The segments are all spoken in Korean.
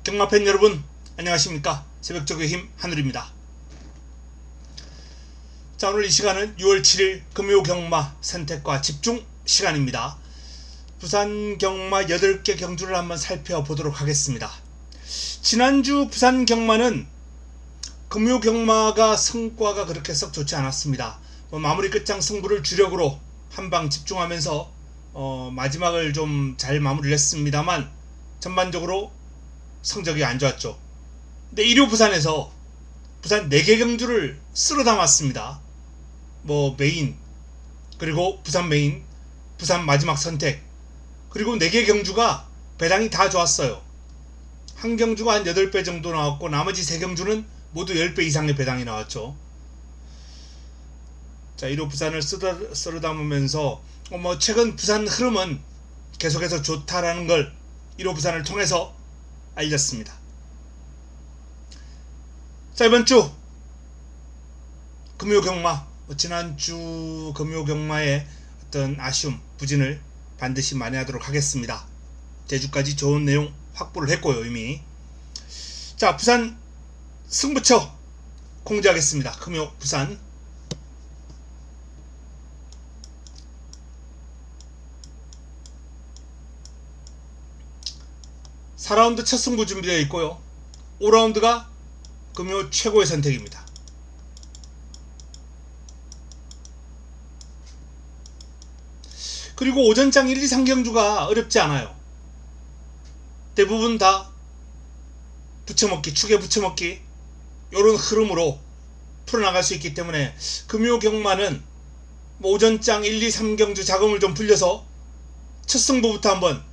경마팬 여러분 안녕하십니까. 새벽적의 힘 한울입니다. 자, 오늘 이 시간은 6월 7일 금요 경마 선택과 집중 시간입니다. 부산 경마 8개 경주를 한번 살펴보도록 하겠습니다. 지난주 부산 경마는 금요 경마가 성과가 그렇게 썩 좋지 않았습니다. 마무리 끝장 승부를 주력으로 한방 집중하면서 마지막을 좀 잘 마무리를 했습니다만 전반적으로 성적이 안 좋았죠. 근데 1호 부산에서 부산 4개 경주를 쓸어 담았습니다. 메인, 그리고 부산 메인, 부산 마지막 선택, 그리고 4개 경주가 배당이 다 좋았어요. 한 경주가 한 8배 정도 나왔고 나머지 3경주는 모두 10배 이상의 배당이 나왔죠. 자, 1호 부산을 쓸어 담으면서 최근 부산 흐름은 계속해서 좋다라는 걸 1호 부산을 통해서 알렸습니다. 자, 이번 주 금요 경마, 지난주 금요 경마의 어떤 아쉬움, 부진을 반드시 만회하도록 하겠습니다. 제주까지 좋은 내용 확보를 했고요, 이미. 자, 부산 승부처 공지하겠습니다. 금요 부산. (4라운드) 첫 승부 준비되어 있고요. 5라운드가 금요 최고의 선택입니다. 그리고 오전장 1, 2, 3경주가 어렵지 않아요. 대부분 다 붙여먹기, 축에 붙여먹기 요런 흐름으로 풀어나갈 수 있기 때문에 금요 경마는 오전장 1, 2, 3경주 자금을 좀 불려서 첫 승부부터 한번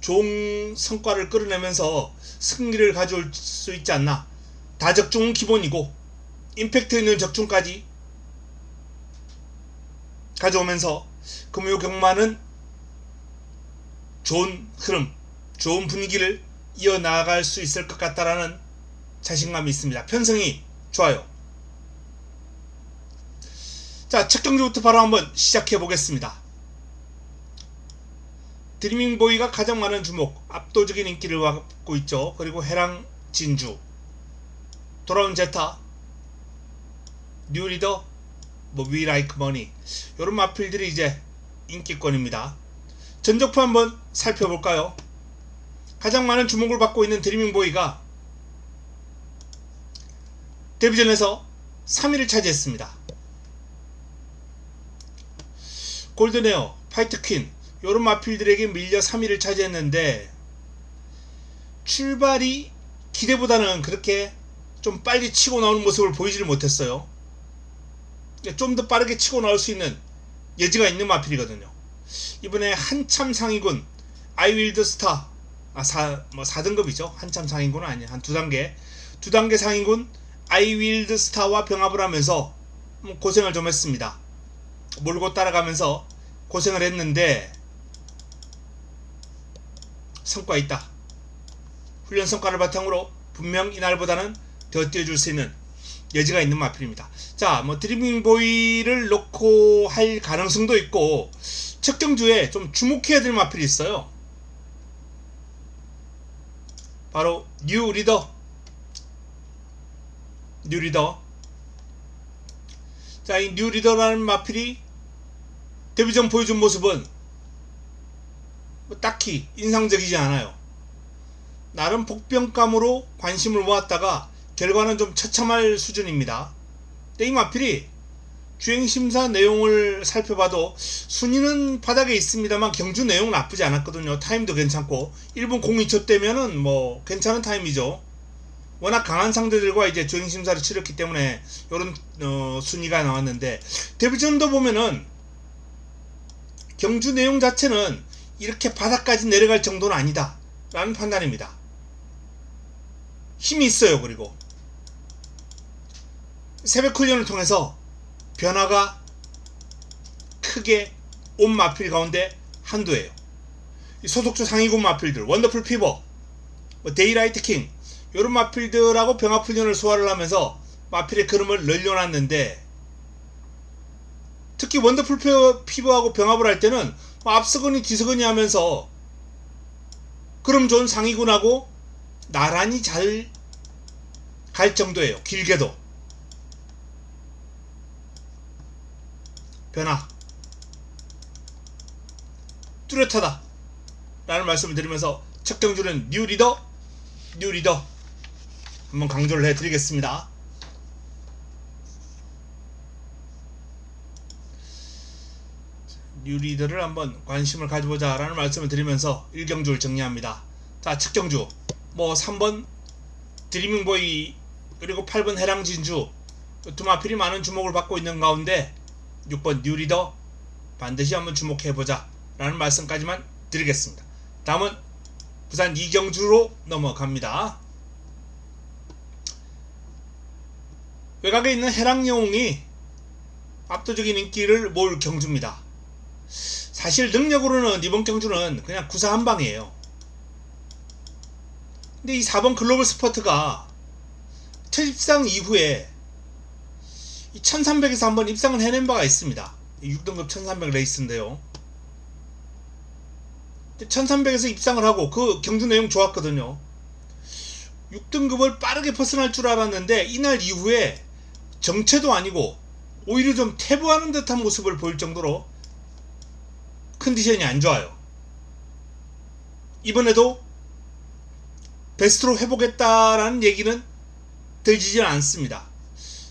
좋은 성과를 끌어내면서 승리를 가져올 수 있지 않나. 다적중은 기본이고 임팩트 있는 적중까지 가져오면서 금요 경마는 좋은 흐름, 좋은 분위기를 이어나갈 수 있을 것 같다라는 자신감이 있습니다. 편성이 좋아요. 자, 첫 경주부터 바로 한번 시작해 보겠습니다. 드리밍보이가 가장 많은 주목, 압도적인 인기를 받고 있죠. 그리고 해랑 진주, 돌아온 제타, 뉴리더, We Like Money, 요런 마필들이 이제 인기권입니다. 전적표 한번 살펴볼까요? 가장 많은 주목을 받고 있는 드리밍보이가 데뷔전에서 3위를 차지했습니다. 골든에어, 파이트퀸, 요런 마필들에게 밀려 3위를 차지했는데 출발이 기대보다는 그렇게 좀 빨리 치고 나오는 모습을 보이지를 못했어요. 좀 더 빠르게 치고 나올 수 있는 여지가 있는 마필이거든요. 이번에 한참 상위군 아이윌드 스타, 4등급이죠. 한참 상위군은 아니에요. 한 2단계 상위군 아이윌드 스타와 병합을 하면서 고생을 좀 했습니다. 몰고 따라가면서 고생을 했는데 성과 있다. 훈련 성과를 바탕으로 분명 이날보다는 더 뛰어줄 수 있는 여지가 있는 마필입니다. 자, 드리밍보이를 놓고 할 가능성도 있고 첫 경주에 좀 주목해야 될 마필이 있어요. 바로 뉴리더. 자, 이 뉴리더라는 마필이 데뷔전 보여준 모습은 딱히 인상적이지 않아요. 나름 복병감으로 관심을 모았다가 결과는 좀 처참할 수준입니다. 근데 이 마필이 주행심사 내용을 살펴봐도 순위는 바닥에 있습니다만 경주 내용 나쁘지 않았거든요. 타임도 괜찮고 1분 02초 때면은 괜찮은 타임이죠. 워낙 강한 상대들과 이제 주행심사를 치렀기 때문에 이런 순위가 나왔는데 데뷔전도 보면은 경주 내용 자체는 이렇게 바닥까지 내려갈 정도는 아니다 라는 판단입니다. 힘이 있어요. 그리고 새벽 훈련을 통해서 변화가 크게 온 마필 가운데 한두예요. 소속주 상위군 마필들, 원더풀 피버, 데이라이트 킹 이런 마필들하고 병합 훈련을 소화를 하면서 마필의 그름을 늘려놨는데 특히 원더풀 피버하고 병합을 할 때는 앞서거니 뒤서거니 하면서 그럼 좋은 상위군하고 나란히 잘 갈 정도예요. 길게도. 변화. 뚜렷하다 라는 말씀을 드리면서 첫 경주는 뉴 리더 한번 강조를 해드리겠습니다. 뉴 리더를 한번 관심을 가져보자 라는 말씀을 드리면서 1경주를 정리합니다. 자, 첫 경주 3번 드리밍보이 그리고 8번 해랑진주 두 마필이 많은 주목을 받고 있는 가운데 6번 뉴 리더 반드시 한번 주목해보자 라는 말씀까지만 드리겠습니다. 다음은 부산 2경주로 넘어갑니다. 외곽에 있는 해랑영웅이 압도적인 인기를 모을 경주입니다. 사실 능력으로는 이번 경주는 그냥 구사 한방이에요. 근데 이 4번 글로벌 스퍼트가 첫 입상 이후에 1300에서 한번 입상을 해낸 바가 있습니다. 6등급 1300 레이스인데요. 1300에서 입상을 하고 그 경주 내용 좋았거든요. 6등급을 빠르게 퍼스날 줄 알았는데 이날 이후에 정체도 아니고 오히려 좀 퇴보하는 듯한 모습을 보일 정도로 컨디션이 안 좋아요. 이번에도 베스트로 해보겠다라는 얘기는 들리지 않습니다.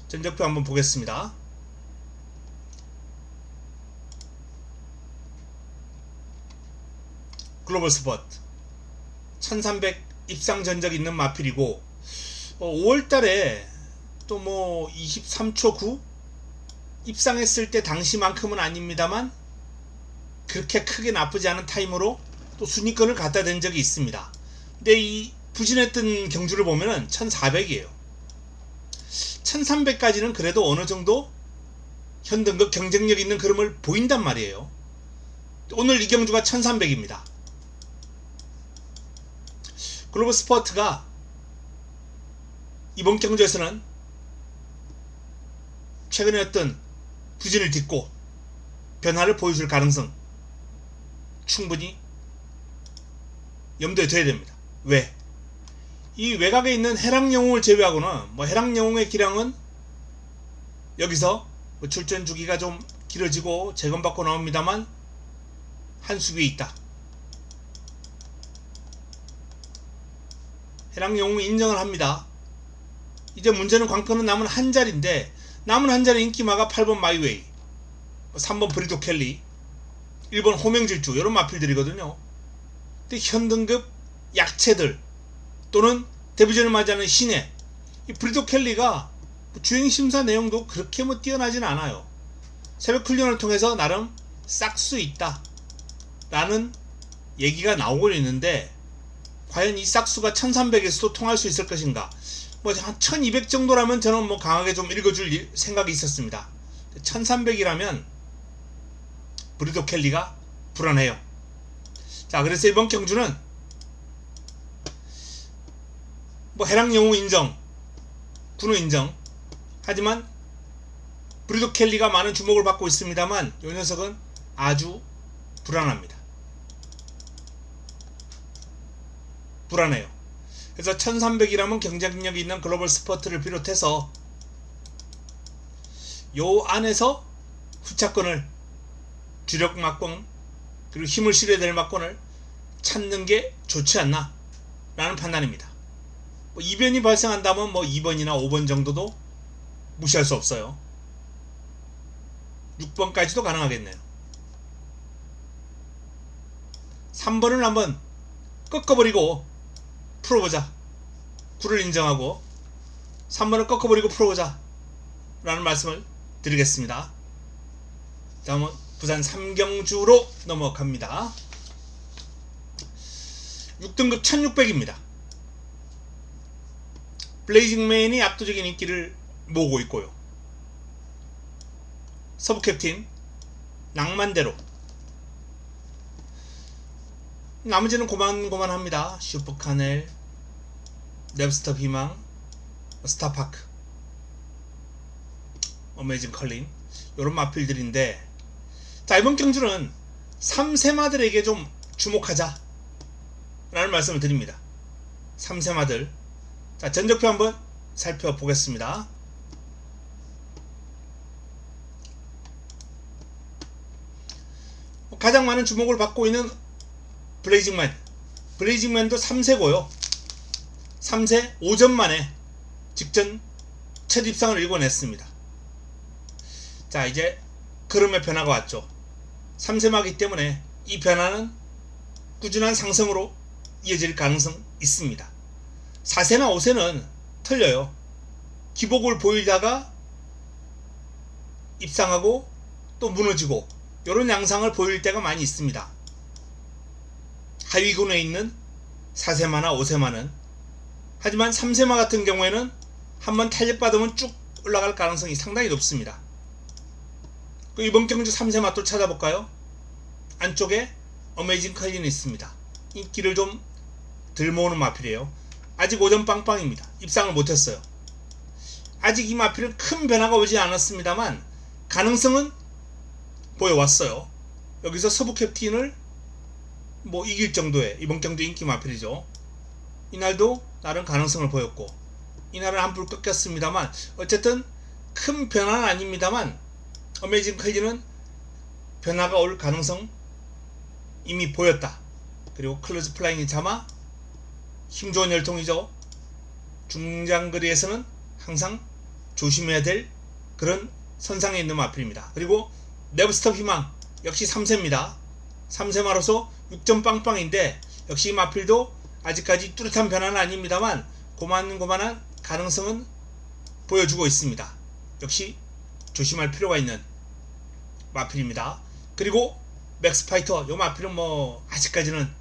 전적표 한번 보겠습니다. 글로벌 스포트 1300 입상 전적 있는 마필이고 5월달에 또 23초 9 입상했을 때 당시만큼은 아닙니다만 그렇게 크게 나쁘지 않은 타임으로 또 순위권을 갖다 댄 적이 있습니다. 근데 이 부진했던 경주를 보면은 1400이에요. 1300까지는 그래도 어느 정도 현등급 경쟁력 있는 그림을 보인단 말이에요. 오늘 이 경주가 1300입니다. 글로벌 스포트가 이번 경주에서는 최근에 어떤 부진을 딛고 변화를 보여줄 가능성 충분히 염두에 둬야 됩니다. 왜? 이 외곽에 있는 해랑영웅을 제외하고는 해랑영웅의 기량은 여기서 출전 주기가 좀 길어지고 재검받고 나옵니다만 한 수 위에 있다. 해랑영웅 인정을 합니다. 이제 문제는 관건은 남은 한 자리인데 남은 한 자리 인기마가 8번 마이웨이 3번 브리도 켈리 1번 호명질주 이런 마필들이거든요. 근데 현등급 약체들 또는 데뷔전을 맞이하는 신예 이 브리도 켈리가 주행심사 내용도 그렇게 뛰어나진 않아요. 새벽 훈련을 통해서 나름 싹 수 있다 라는 얘기가 나오고 있는데 과연 이 싹수가 1300에서도 통할 수 있을 것인가. 한 1200 정도라면 저는 강하게 좀 읽어줄 생각이 있었습니다. 1300이라면 브리도 켈리가 불안해요. 자, 그래서 이번 경주는 해랑영웅 인정, 군우 인정. 하지만 브리도 켈리가 많은 주목을 받고 있습니다만 이 녀석은 아주 불안합니다. 불안해요. 그래서 1300이라면 경쟁력이 있는 글로벌 스포트를 비롯해서 요 안에서 후차권을 주력 막권 그리고 힘을 실어야 될 막권을 찾는 게 좋지 않나 라는 판단입니다. 이변이 발생한다면 2번이나 5번 정도도 무시할 수 없어요. 6번까지도 가능하겠네요. 3번을 한번 꺾어버리고 풀어보자. 9를 인정하고 3번을 꺾어버리고 풀어보자 라는 말씀을 드리겠습니다. 다음은 부산 3경주로 넘어갑니다. 6등급 1600입니다. 블레이징맨이 압도적인 인기를 모으고 있고요. 서브 캡틴 낭만대로 나머지는 고만고만합니다. 슈퍼카넬, 넵스터 비망, 스타파크, 어메이징 컬린 요런 마필들인데 자, 이번 경주는 3세마들에게 좀 주목하자 라는 말씀을 드립니다. 3세마들. 자, 전적표 한번 살펴보겠습니다. 가장 많은 주목을 받고 있는 블레이징맨. 블레이징맨도 3세고요. 3세 5전 만에 직전 첫 입상을 일궈냈습니다. 자, 이제 흐름의 변화가 왔죠. 3세마기 때문에 이 변화는 꾸준한 상승으로 이어질 가능성이 있습니다. 4세나 5세는 틀려요. 기복을 보이다가 입상하고 또 무너지고 이런 양상을 보일 때가 많이 있습니다. 하위군에 있는 4세마나 5세마는. 하지만 3세마 같은 경우에는 한번 탄력받으면 쭉 올라갈 가능성이 상당히 높습니다. 이번 경주 3세마 또 찾아볼까요? 안쪽에 어메이징 컬린이 있습니다. 인기를 좀 덜 모으는 마필이에요. 아직 오전 빵빵입니다. 입상을 못했어요. 아직 이 마필은 큰 변화가 오지 않았습니다만 가능성은 보여왔어요. 여기서 서부 캡틴을 이길 정도의 이번 경주 인기 마필이죠. 이날도 나름 가능성을 보였고 이날은 한풀 꺾였습니다만 어쨌든 큰 변화는 아닙니다만 어메이징 컬린은 변화가 올 가능성 이미 보였다. 그리고 클로즈 플라잉이 잠아 힘 좋은 열통이죠. 중장거리에서는 항상 조심해야 될 그런 선상에 있는 마필입니다. 그리고 네버스톱 희망 역시 3세입니다. 3세마로서 6점 빵빵인데 역시 이 마필도 아직까지 뚜렷한 변화는 아닙니다만 고만고만한 가능성은 보여주고 있습니다. 역시 조심할 필요가 있는 마필입니다. 그리고 맥스파이터 요 마필은 아직까지는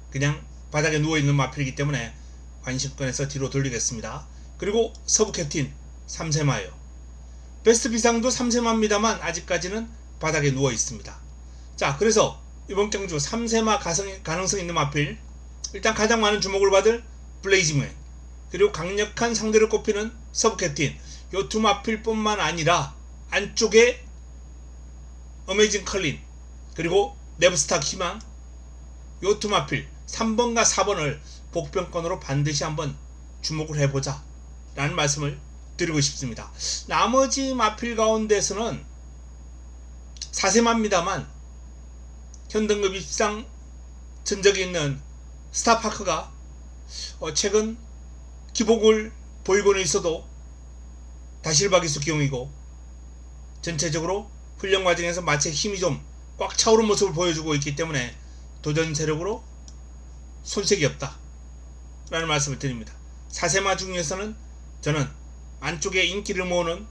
그냥 바닥에 누워있는 마필이기 때문에 관심권에서 뒤로 돌리겠습니다. 그리고 서부 캡틴 3세마예요. 베스트 비상도 3세마입니다만 아직까지는 바닥에 누워 있습니다. 자, 그래서 이번 경주 3세마 가능성 있는 마필, 일단 가장 많은 주목을 받을 블레이징맨, 그리고 강력한 상대를 꼽히는 서부 캡틴, 요 두 마필 뿐만 아니라 안쪽에 어메이징 컬린, 그리고 네브스탁 희망, 요 두 마필 3번과 4번을 복병권으로 반드시 한번 주목을 해보자 라는 말씀을 드리고 싶습니다. 나머지 마필 가운데서는 4세마입니다만 현등급 입상 전적이 있는 스타파크가 최근 기복을 보이고는 있어도 다실바기수 기용이고 전체적으로 훈련 과정에서 마치 힘이 좀 꽉 차오른 모습을 보여주고 있기 때문에 도전 세력으로 손색이 없다 라는 말씀을 드립니다. 4세마 중에서는 저는 안쪽에 인기를 모으는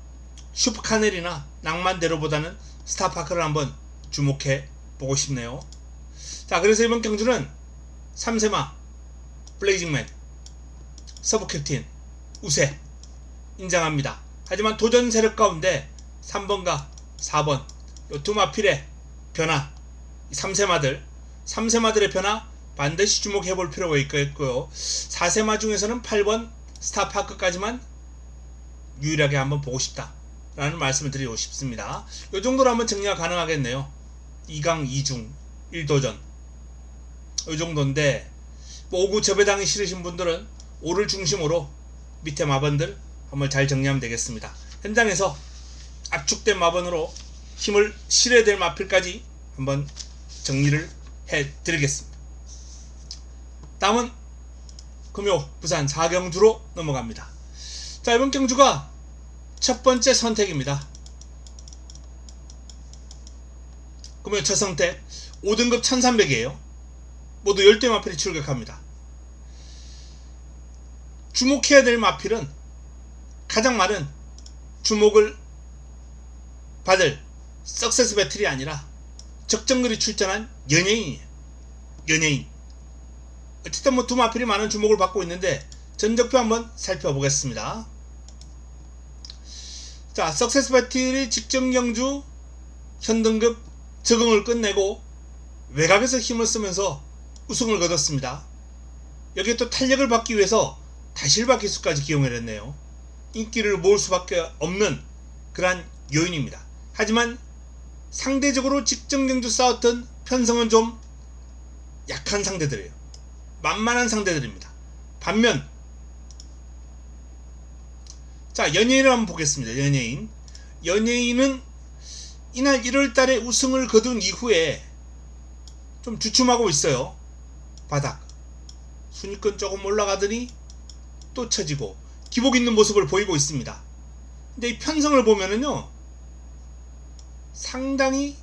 슈퍼카넬이나 낭만대로보다는 스타파크를 한번 주목해 보고 싶네요. 자, 그래서 이번 경주는 3세마 블레이징맨, 서부 캡틴, 우세 인정합니다. 하지만 도전 세력 가운데 3번과 4번 요 두 마필의 변화, 3세마들의 변화 반드시 주목해 볼 필요가 있겠고요. 4세마 중에서는 8번 스타파크까지만 유일하게 한번 보고 싶다 라는 말씀을 드리고 싶습니다. 이 정도로 한번 정리가 가능하겠네요. 2강 2중 1도전 이 정도인데 5구 접배당이 싫으신 분들은 5를 중심으로 밑에 마번들 한번 잘 정리하면 되겠습니다. 현장에서 압축된 마번으로 힘을 실어야 될 마필까지 한번 정리를 해 드리겠습니다. 다음은 금요 부산 4경주로 넘어갑니다. 자, 이번 경주가 첫 번째 선택입니다. 금요 첫 선택 5등급 1300이에요. 모두 10대 마필이 출격합니다. 주목해야 될 마필은 가장 많은 주목을 받을 석세스 배틀이 아니라 적정거리 출전한 연예인이에요. 연예인. 어쨌든 두 마필이 많은 주목을 받고 있는데 전적표 한번 살펴보겠습니다. 자, 석세스 배틀이 직전 경주 현등급 적응을 끝내고 외곽에서 힘을 쓰면서 우승을 거뒀습니다. 여기에 또 탄력을 받기 위해서 다실바 기수까지 기용을 했네요. 인기를 모을 수밖에 없는 그러한 요인입니다. 하지만 상대적으로 직전 경주 싸웠던 편성은 좀 약한 상대들이에요. 만만한 상대들입니다. 반면 자, 연예인을 한번 보겠습니다. 연예인은 이날 1월달에 우승을 거둔 이후에 좀 주춤하고 있어요. 바닥. 순위권 조금 올라가더니 또 처지고 기복 있는 모습을 보이고 있습니다. 근데 이 편성을 보면은요, 상당히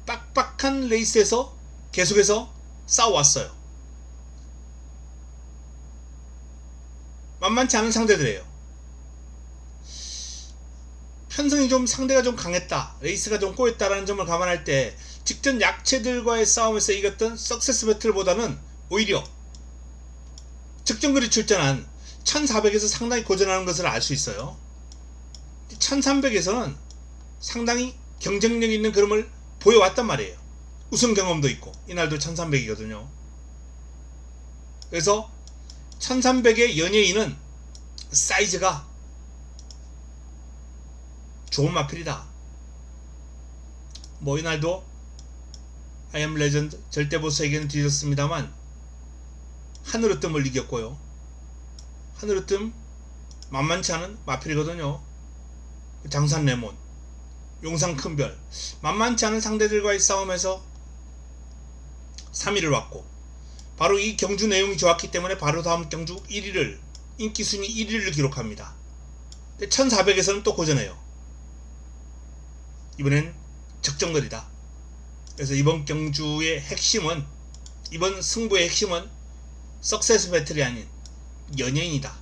빡빡한 레이스에서 계속해서 싸워왔어요. 만만치 않은 상대들이에요. 편성이 좀 상대가 좀 강했다, 레이스가 좀 꼬였다라는 점을 감안할 때 직전 약체들과의 싸움에서 이겼던 석세스 배틀보다는 오히려 적정거리 출전한 1400에서 상당히 고전하는 것을 알 수 있어요. 1300에서는 상당히 경쟁력 있는 그림을 보여왔단 말이에요. 우승 경험도 있고 이날도 1300이거든요. 그래서 1300의 연예인은 사이즈가 좋은 마필이다. 뭐 이날도 아이엠 레전드 절대보스에게는 뒤졌습니다만 하늘으뜸을 이겼고요. 하늘으뜸 만만치 않은 마필이거든요. 장산 레몬, 용상 큰별, 만만치 않은 상대들과의 싸움에서 3위를 왔고, 바로 이 경주 내용이 좋았기 때문에 바로 다음 경주 1위를, 인기순위 1위를 기록합니다. 1400에서는 또 고전해요. 이번엔 적정거리다. 그래서 이번 경주의 핵심은, 이번 승부의 핵심은 석세스 배틀이 아닌 연예인이다.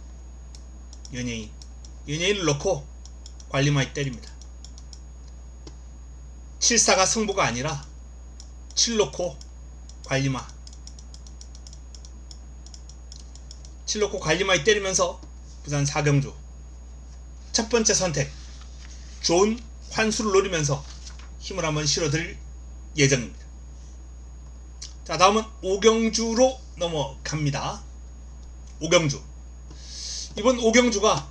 연예인을 넣고 관리마이 때립니다. 7사가 승부가 아니라 7 넣고 관리마, 7 넣고 관리마이 때리면서 부산 4경주 첫 번째 선택, 좋은 환수를 노리면서 힘을 한번 실어드릴 예정입니다. 자, 다음은 5경주로 넘어갑니다. 5경주. 이번 5경주가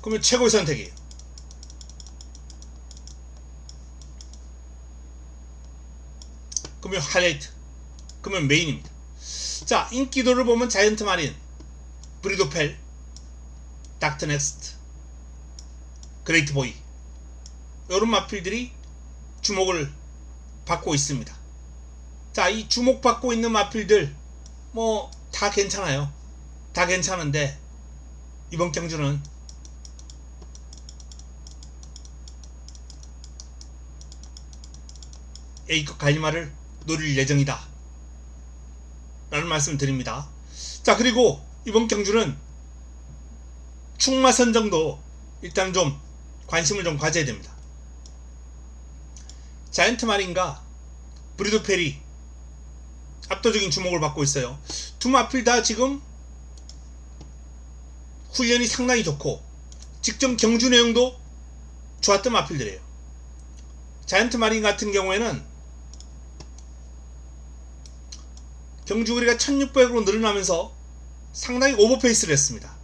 그러면 최고의 선택이에요. 그러면 하이라이트, 그러면 메인입니다. 자, 인기도를 보면 자이언트 마린, 브리도펠, 닥터 넥스트, 그레이트 보이, 이런 마필들이 주목을 받고 있습니다. 자, 이 주목받고 있는 마필들 뭐 다 괜찮아요. 다 괜찮은데 이번 경주는 A급 갈리마를 노릴 예정이다 라는 말씀을 드립니다. 자, 그리고 이번 경주는 충마 선정도 일단 좀 관심을 좀 가져야 됩니다. 자이언트 마린과 브리도펠이 압도적인 주목을 받고 있어요. 두 마필 다 지금 훈련이 상당히 좋고 직전 경주 내용도 좋았던 마필들이에요. 자이언트 마린 같은 경우에는 경주 거리가 1600으로 늘어나면서 상당히 오버페이스를 했습니다.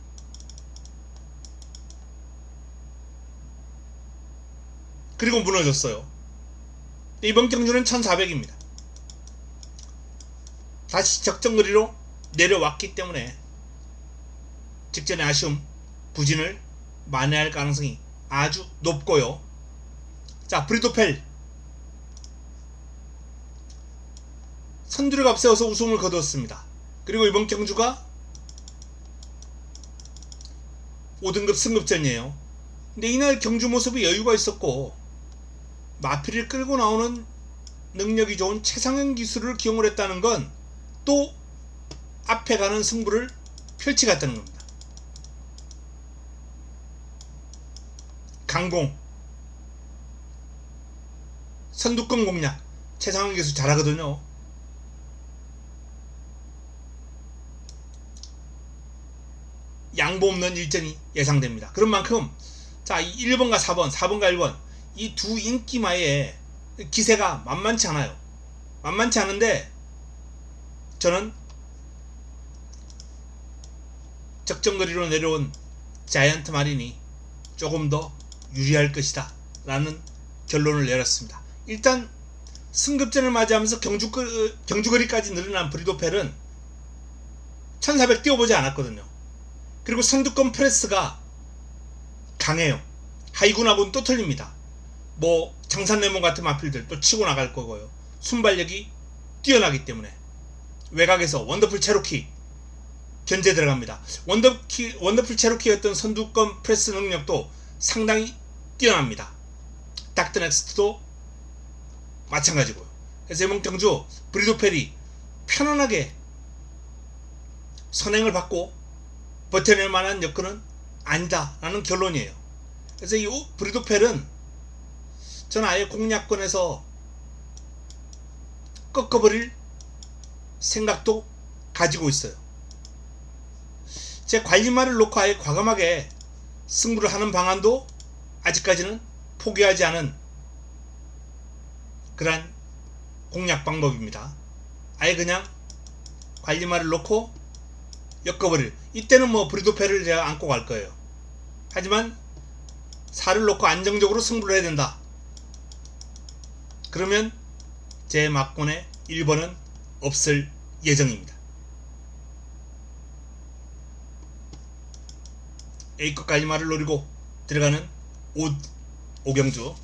그리고 무너졌어요. 이번 경주는 1400입니다. 다시 적정거리로 내려왔기 때문에 직전의 아쉬움, 부진을 만회할 가능성이 아주 높고요. 자, 브리도펠 선두를 앞세워서 우승을 거두었습니다. 그리고 이번 경주가 5등급 승급전이에요. 근데 이날 경주 모습이 여유가 있었고 마필을 끌고 나오는 능력이 좋은 최상현 기술을 기용을 했다는 건 또 앞에 가는 승부를 펼치갔다는 겁니다. 강공, 선두권 공략, 최상현 기술 잘하거든요. 양보 없는 일전이 예상됩니다. 그런 만큼 자, 이 1번과 4번, 4번과 1번 이 두 인기마의 기세가 만만치 않아요. 만만치 않은데 저는 적정거리로 내려온 자이언트 마린이 조금 더 유리할 것이다 라는 결론을 내렸습니다. 일단 승급전을 맞이하면서 경주거리까지 늘어난 브리도펠은 1400 뛰어보지 않았거든요. 그리고 선두권 프레스가 강해요. 하이군하고는 또 틀립니다. 뭐 장산레몬 같은 마필들 또 치고 나갈 거고요. 순발력이 뛰어나기 때문에 외곽에서 원더풀 체로키 견제 들어갑니다. 원더풀 체로키의 어떤 선두권 프레스 능력도 상당히 뛰어납니다. 닥터넥스트도 마찬가지고요. 그래서 이번 경주 브리도펠이 편안하게 선행을 받고 버텨낼 만한 여건은 아니다라는 결론이에요. 그래서 이 브리도펠은 저는 아예 공략권에서 꺾어버릴 생각도 가지고 있어요. 제 관리말을 놓고 아예 과감하게 승부를 하는 방안도 아직까지는 포기하지 않은 그러한 공략 방법입니다. 아예 그냥 관리말을 놓고 엮어버릴, 이때는 뭐 브리도펠을 제가 안고 갈 거예요. 하지만 살을 놓고 안정적으로 승부를 해야 된다. 그러면 제 막권에 1번은 없을 예정입니다. A급 관리말을 노리고 들어가는 오경주.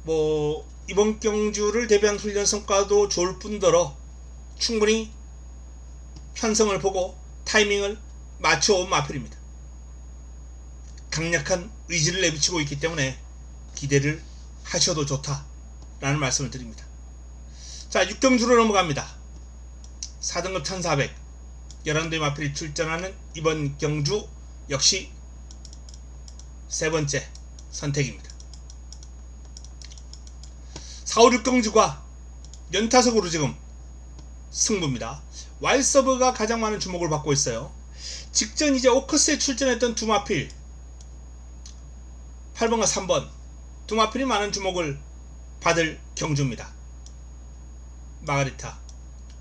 뭐 이번 경주를 대비한 훈련 성과도 좋을 뿐더러 충분히 편성을 보고 타이밍을 맞춰온 마필입니다. 강력한 의지를 내비치고 있기 때문에 기대를 하셔도 좋다라는 말씀을 드립니다. 자, 6경주로 넘어갑니다. 4등급 1400 11대의 마필이 출전하는 이번 경주 역시 세 번째 선택입니다. 4, 5, 6경주가 연타석으로 지금 승부입니다. 와일서브가 가장 많은 주목을 받고 있어요. 직전 이제 오커스에 출전했던 두 마필 8번과 3번 두 마필이 많은 주목을 받을 경주입니다. 마가리타,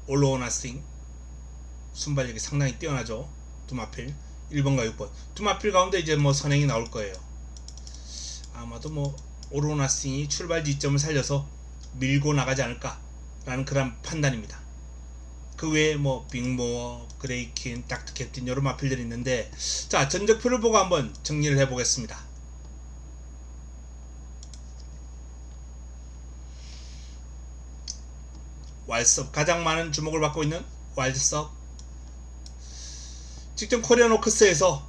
올로오나싱 순발력이 상당히 뛰어나죠. 두 마필 1번과 6번 두 마필 가운데 이제 뭐 선행이 나올 거예요. 아마도 뭐 올로오나싱이 출발 지점을 살려서 밀고 나가지 않을까라는 그런 판단입니다. 그 외에 뭐 빅모어, 그레이킨, 닥터 캡틴 이런 마필들이 있는데, 자, 전적표를 보고 한번 정리를 해보겠습니다. 와일드섭 가장 많은 주목을 받고 있는 와일드섭. 직전 코리안 오크스에서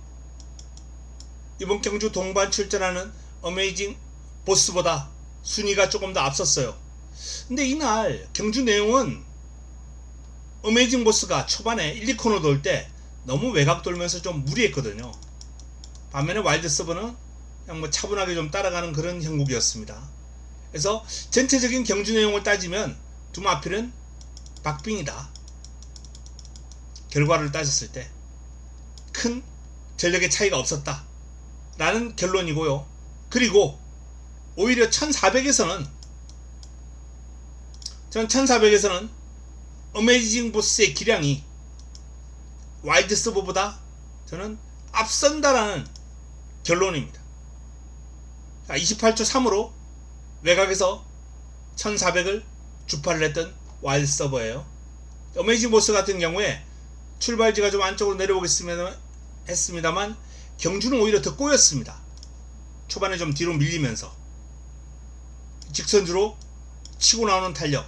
이번 경주 동반 출전하는 어메이징 보스보다 순위가 조금 더 앞섰어요. 근데 이날 경주 내용은 어메이징 보스가 초반에 1, 2코너 돌 때 너무 외곽 돌면서 좀 무리했거든요. 반면에 와일드서브는 그냥 뭐 차분하게 좀 따라가는 그런 형국이었습니다. 그래서 전체적인 경주 내용을 따지면 두 마필은 박빙이다. 결과를 따졌을 때 큰 전력의 차이가 없었다 라는 결론이고요. 그리고 오히려 1400에서는 전 1400에서는 어메이징 보스의 기량이 와일드 서버보다 저는 앞선다라는 결론입니다. 28초 3으로 외곽에서 1400을 주파를 했던 와일드 서버예요. 어메이징 보스 같은 경우에 출발지가 좀 안쪽으로 했습니다만 경주는 오히려 더 꼬였습니다. 초반에 좀 뒤로 밀리면서 직선주로 치고 나오는 탄력,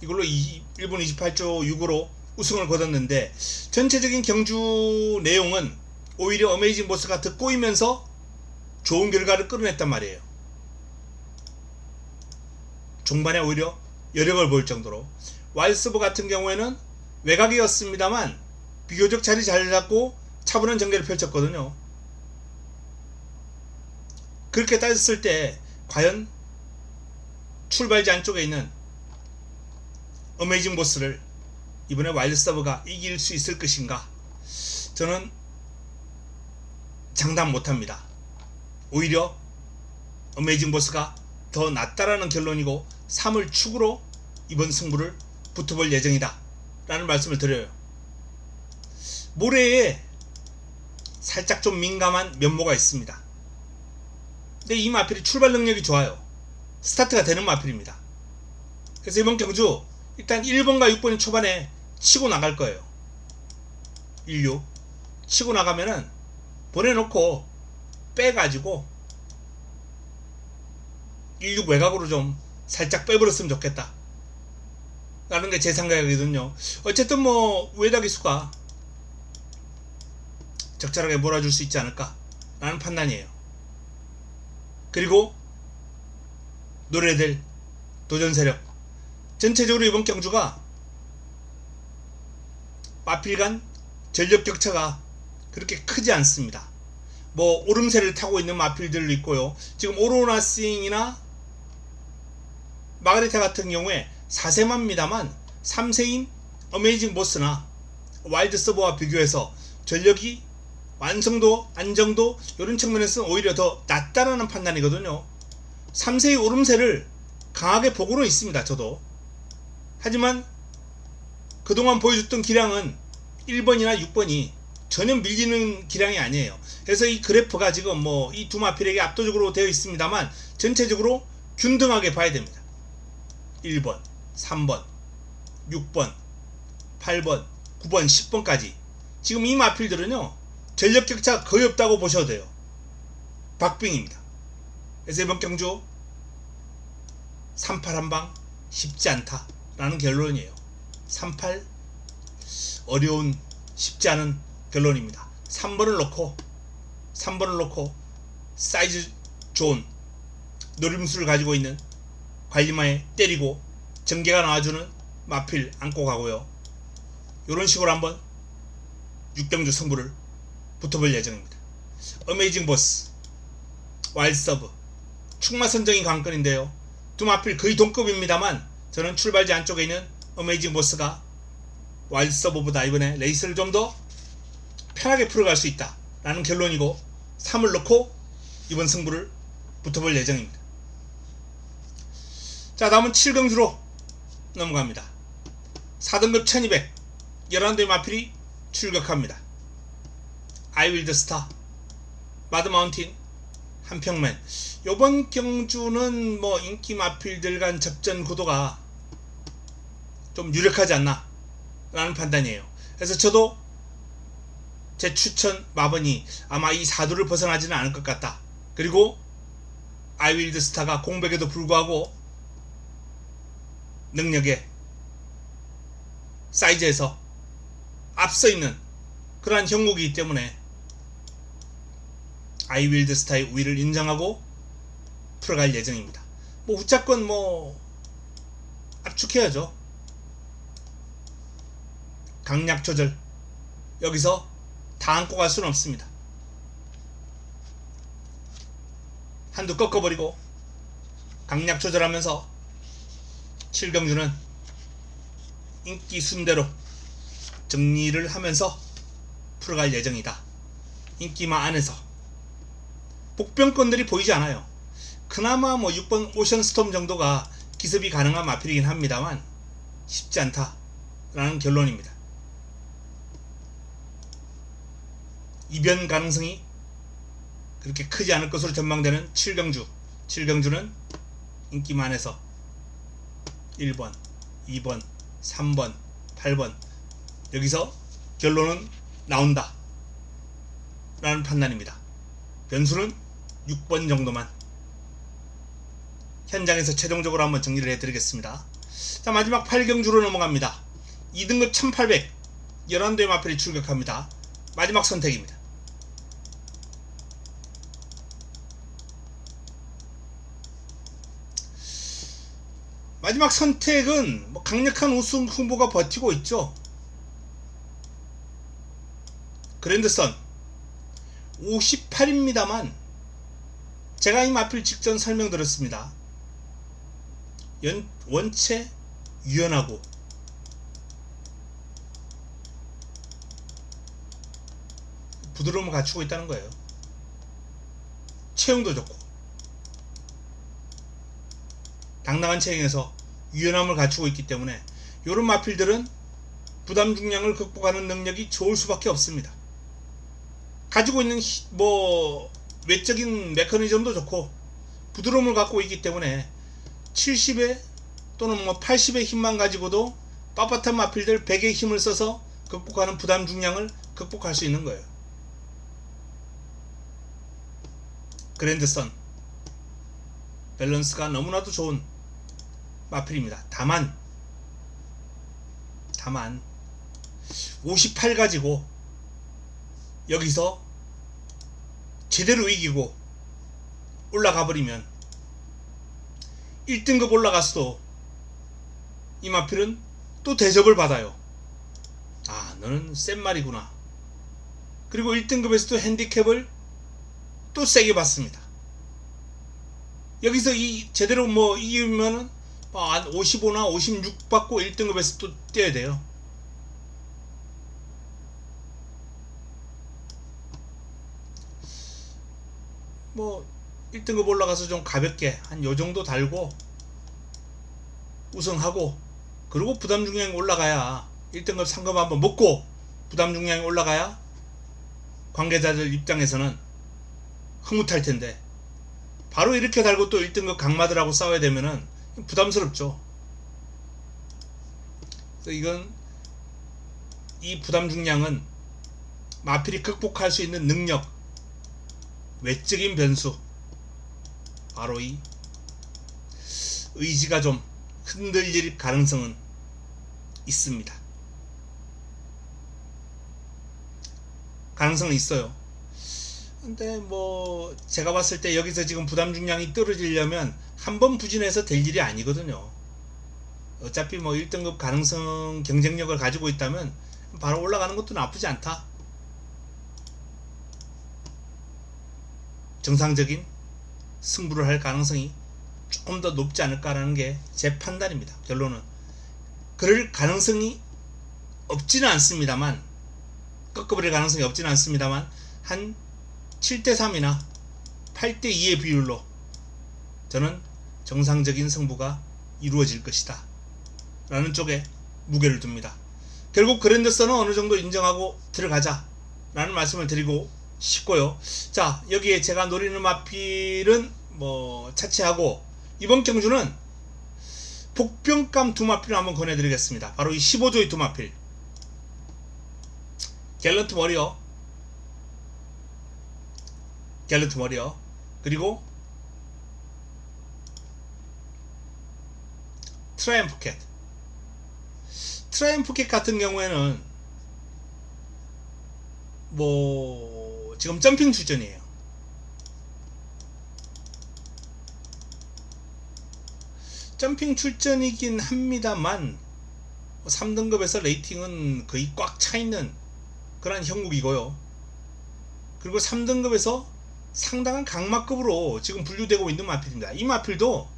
이걸로 1분 28초 6으로 우승을 거뒀는데, 전체적인 경주 내용은 오히려 어메이징 보스가 더 꼬이면서 좋은 결과를 끌어냈단 말이에요. 종반에 오히려 여력을 보일 정도로. 와일드서브 같은 경우에는 외곽이었습니다만 비교적 자리 잘 잡고 차분한 전개를 펼쳤거든요. 그렇게 따졌을 때 과연 출발지 안쪽에 있는 어메이징 보스를 이번에 와일드서브가 이길 수 있을 것인가? 저는 장담 못합니다. 오히려 어메이징 보스가 더 낫다라는 결론이고 3을 축으로 이번 승부를 붙어볼 예정이다 라는 말씀을 드려요. 모래에 살짝 좀 민감한 면모가 있습니다. 근데 이 마필이 출발 능력이 좋아요. 스타트가 되는 마필입니다. 그래서 이번 경주 일단 1번과 6번이 초반에 치고 나갈 거예요. 16 치고 나가면은 보내놓고 빼가지고 16 외곽으로 좀 살짝 빼버렸으면 좋겠다 라는 게 제 생각이거든요. 어쨌든 뭐 외다기수가 적절하게 몰아줄 수 있지 않을까 라는 판단이에요. 그리고 노려야 도전 세력, 전체적으로 이번 경주가 마필 간 전력 격차가 그렇게 크지 않습니다. 뭐 오름세를 타고 있는 마필들도 있고요. 지금 오로나싱이나 마그레타 같은 경우에 4세마입니다만 3세인 어메이징 보스나 와일드 서버와 비교해서 전력이 완성도, 안정도 이런 측면에서는 오히려 더 낫다라는 판단이거든요. 3세의 오름세를 강하게 보고는 있습니다. 저도. 하지만 그동안 보여줬던 기량은 1번이나 6번이 전혀 밀리는 기량이 아니에요. 그래서 이 그래프가 지금 뭐 이 두 마필에게 압도적으로 되어 있습니다만 전체적으로 균등하게 봐야 됩니다. 1번, 3번, 6번, 8번, 9번, 10번까지 지금 이 마필들은요 전력 격차가 거의 없다고 보셔도 돼요. 박빙입니다. 그래서 이번 경주 38 한방 쉽지 않다 라는 결론이에요. 38 어려운 쉽지 않은 결론입니다. 3번을 놓고 사이즈 좋은 노림수를 가지고 있는 관리마에 때리고 전개가 나와주는 마필 안고 가고요. 이런 식으로 한번 6경주 승부를 붙어볼 예정입니다. 어메이징 보스, 와일드 서브, 축마 선정이 관건인데요. 두 마필 거의 동급입니다만 저는 출발지 안쪽에 있는 어메이징 보스가 와일드 서브보다 이번에 레이스를 좀 더 편하게 풀어갈 수 있다 라는 결론이고 3을 넣고 이번 승부를 붙어볼 예정입니다. 자, 다음은 7경주로 넘어갑니다. 4등급 1200 11대의 마필이 출격합니다. 아이윌드 스타, 마드마운틴, 한평맨. 요번 경주는 뭐 인기 마필들 간 접전 구도가 좀 유력하지 않나 라는 판단이에요. 그래서 저도 제 추천 마번이 아마 이 사두를 벗어나지는 않을 것 같다. 그리고 아이윌드 스타가 공백에도 불구하고 능력에 사이즈에서 앞서 있는 그러한 형국이기 때문에 아이윌드 스타의 우위를 인정하고 풀어갈 예정입니다. 뭐 후차권 뭐 압축해야죠. 강약 조절 여기서 다 안고 갈 수는 없습니다. 한두 꺾어버리고 강약 조절하면서 7경주는 인기 순대로 정리를 하면서 풀어갈 예정이다. 인기마 안에서 복병권들이 보이지 않아요. 그나마 뭐 6번 오션스톰 정도가 기습이 가능한 마필이긴 합니다만 쉽지 않다 라는 결론입니다. 이변 가능성이 그렇게 크지 않을 것으로 전망되는 7경주. 7경주는 인기만에서 1번, 2번, 3번, 8번 여기서 결론은 나온다 라는 판단입니다. 변수는 6번 정도만 현장에서 최종적으로 한번 정리를 해드리겠습니다. 자, 마지막 8경주로 넘어갑니다. 2등급 1800 11대의 마필이 출격합니다. 마지막 선택입니다. 마지막 선택은 뭐 강력한 우승 후보가 버티고 있죠. 그랜드선 58입니다만 제가 이 마필 직전 설명드렸습니다. 원체 유연하고 부드러움을 갖추고 있다는 거예요. 체형도 좋고 당당한 체형에서 유연함을 갖추고 있기 때문에 이런 마필들은 부담 중량을 극복하는 능력이 좋을 수밖에 없습니다. 가지고 있는 뭐 외적인 메커니즘도 좋고 부드러움을 갖고 있기 때문에 70에 또는 뭐 80의 힘만 가지고도 빳빳한 마필들 100의 힘을 써서 극복하는 부담 중량을 극복할 수 있는 거예요. 그랜드선 밸런스가 너무나도 좋은 마필입니다. 다만 58 가지고 여기서 제대로 이기고 올라가 버리면 1등급 올라갔어도 이 마필은 또 대접을 받아요. 아, 너는 센 말이구나. 그리고 1등급에서도 핸디캡을 또 세게 받습니다. 여기서 제대로 뭐 이기면은 55나 56 받고 1등급에서 또 뛰어야 돼요. 뭐 1등급 올라가서 좀 가볍게 한 요정도 달고 우승하고, 그리고 부담 중량이 올라가야 1등급 상금 한번 먹고 부담 중량이 올라가야 관계자들 입장에서는 흐뭇할 텐데, 바로 이렇게 달고 또 1등급 강마들하고 싸워야 되면은 부담스럽죠. 그래서 이 부담 중량은 마필이 극복할 수 있는 능력, 외적인 변수, 바로 이 의지가 좀 흔들릴 가능성은 있습니다. 가능성은 있어요. 근데 뭐 제가 봤을 때 여기서 지금 부담 중량이 떨어지려면 한 번 부진해서 될 일이 아니거든요. 어차피 뭐 1등급 가능성 경쟁력을 가지고 있다면 바로 올라가는 것도 나쁘지 않다. 정상적인 승부를 할 가능성이 조금 더 높지 않을까라는 게 제 판단입니다. 결론은 그럴 가능성이 없지는 않습니다만, 꺾어버릴 가능성이 없지는 않습니다만, 한 7대3이나 8대2의 비율로 저는 정상적인 승부가 이루어질 것이다 라는 쪽에 무게를 둡니다. 결국 그랜드선은 어느 정도 인정하고 들어가자 라는 말씀을 드리고 싶고요. 자, 여기에 제가 노리는 마필은 뭐 차치하고, 이번 경주는 복병감 두 마필을 한번 권해드리겠습니다. 바로 이 15조의 두 마필, 갤런트 워리어, 그리고 트라이엄프 캣 같은 경우에는 뭐 지금 점핑 출전이에요. 점핑 출전이긴 합니다만 3등급에서 레이팅은 거의 꽉 차있는 그런 형국이고요. 그리고 3등급에서 상당한 강마급으로 지금 분류되고 있는 마필입니다. 이 마필도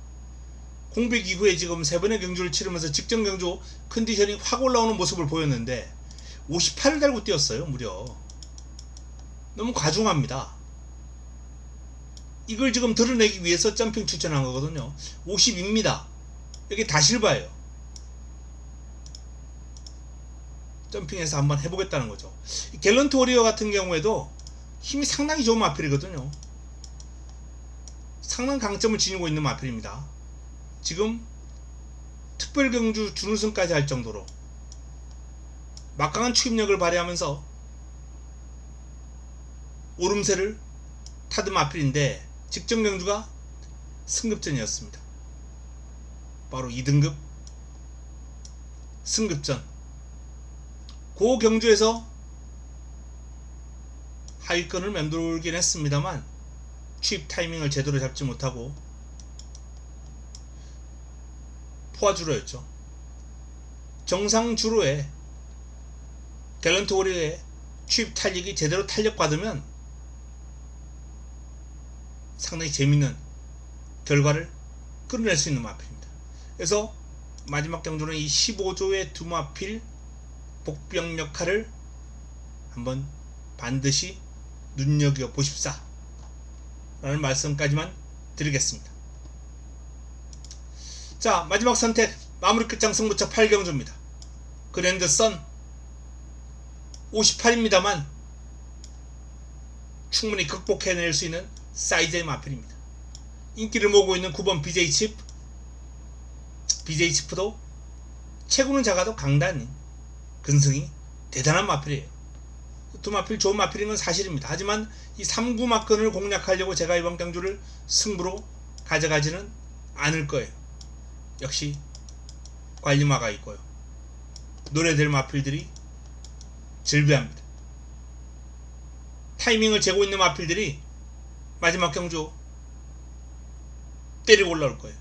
공백 이후에 지금 3번의 경주를 치르면서 직전 경주 컨디션이 확 올라오는 모습을 보였는데 58을 달고 뛰었어요. 무려 너무 과중합니다. 이걸 지금 드러내기 위해서 점핑 출전한 거거든요. 50입니다. 여기 다실바예요. 점핑해서 한번 해보겠다는 거죠. 갤런트 워리어 같은 경우에도 힘이 상당히 좋은 마필이거든요. 상당한 강점을 지니고 있는 마필입니다. 지금 특별경주 준우승까지 할 정도로 막강한 추임력을 발휘하면서 오름세를 타던 마필인데, 직전 경주가 승급전이었습니다. 바로 2등급 승급전. 그 경주에서 하위권을 맴돌긴 했습니다만 취입 타이밍을 제대로 잡지 못하고 포화주로였죠. 정상주로에 갤런트 워리어의 취입 탄력이 제대로 탄력받으면 상당히 재밌는 결과를 끌어낼 수 있는 마필입니다. 그래서 마지막 경주는 이 15조의 두 마필 복병 역할을 한번 반드시 눈여겨보십사 라는 말씀까지만 드리겠습니다. 자, 마지막 선택, 마무리 끝장 승부처 8경주입니다. 그랜드선 58입니다만 충분히 극복해낼 수 있는 사이즈의 마필입니다. 인기를 모으고 있는 9번 BJ 칩, BJ 치프도 체구는 작아도 강단, 근성이 대단한 마필이에요. 두 마필 좋은 마필인 건 사실입니다. 하지만 이 3구 마건을 공략하려고 제가 이번 경주를 승부로 가져가지는 않을 거예요. 역시 관리마가 있고요. 노래될 마필들이 즐비합니다. 타이밍을 재고 있는 마필들이 마지막 경주 때리고 올라올 거예요.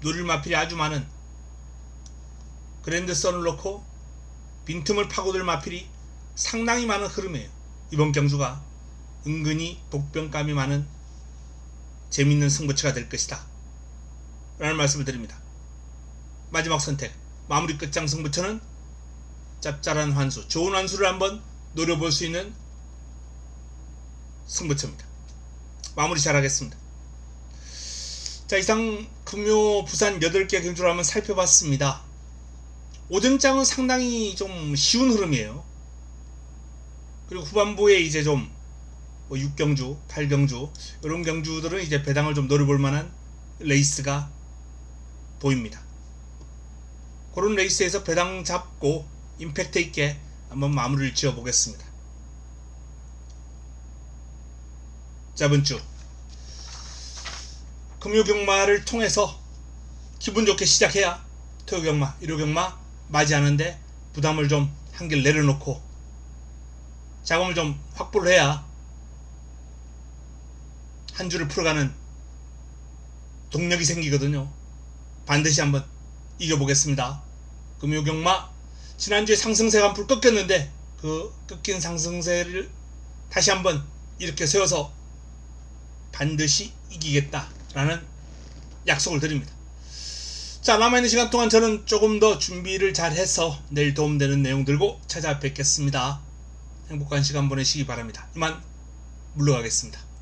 노릴 마필이 아주 많은 그랜드 선을 놓고 빈틈을 파고들 마필이 상당히 많은 흐름이에요. 이번 경주가 은근히 복병감이 많은 재밌는 승부처가 될 것이다 라는 말씀을 드립니다. 마지막 선택, 마무리 끝장 승부처는 짭짤한 환수, 좋은 환수를 한번 노려볼 수 있는 승부처입니다. 마무리 잘하겠습니다. 자, 이상 금요 부산 8개 경주를 한번 살펴봤습니다. 오전장은 상당히 좀 쉬운 흐름이에요. 그리고 후반부에 이제 좀 6경주, 8경주 이런 경주들은 이제 배당을 좀 노려볼 만한 레이스가 보입니다. 그런 레이스에서 배당 잡고 임팩트 있게 한번 마무리를 지어 보겠습니다. 저번 주 금요 경마를 통해서 기분 좋게 시작해야 토요 경마, 일요 경마 맞이하는데 부담을 좀 한결 내려놓고 자금을 좀 확보를 해야 한 주를 풀어가는 동력이 생기거든요. 반드시 한번 이겨보겠습니다. 금요 경마 지난주에 상승세가 한풀 꺾였는데 그 꺾인 상승세를 다시 한번 이렇게 세워서 반드시 이기겠다라는 약속을 드립니다. 자, 남아있는 시간 동안 저는 조금 더 준비를 잘해서 내일 도움되는 내용 들고 찾아뵙겠습니다. 행복한 시간 보내시기 바랍니다. 이만 물러가겠습니다.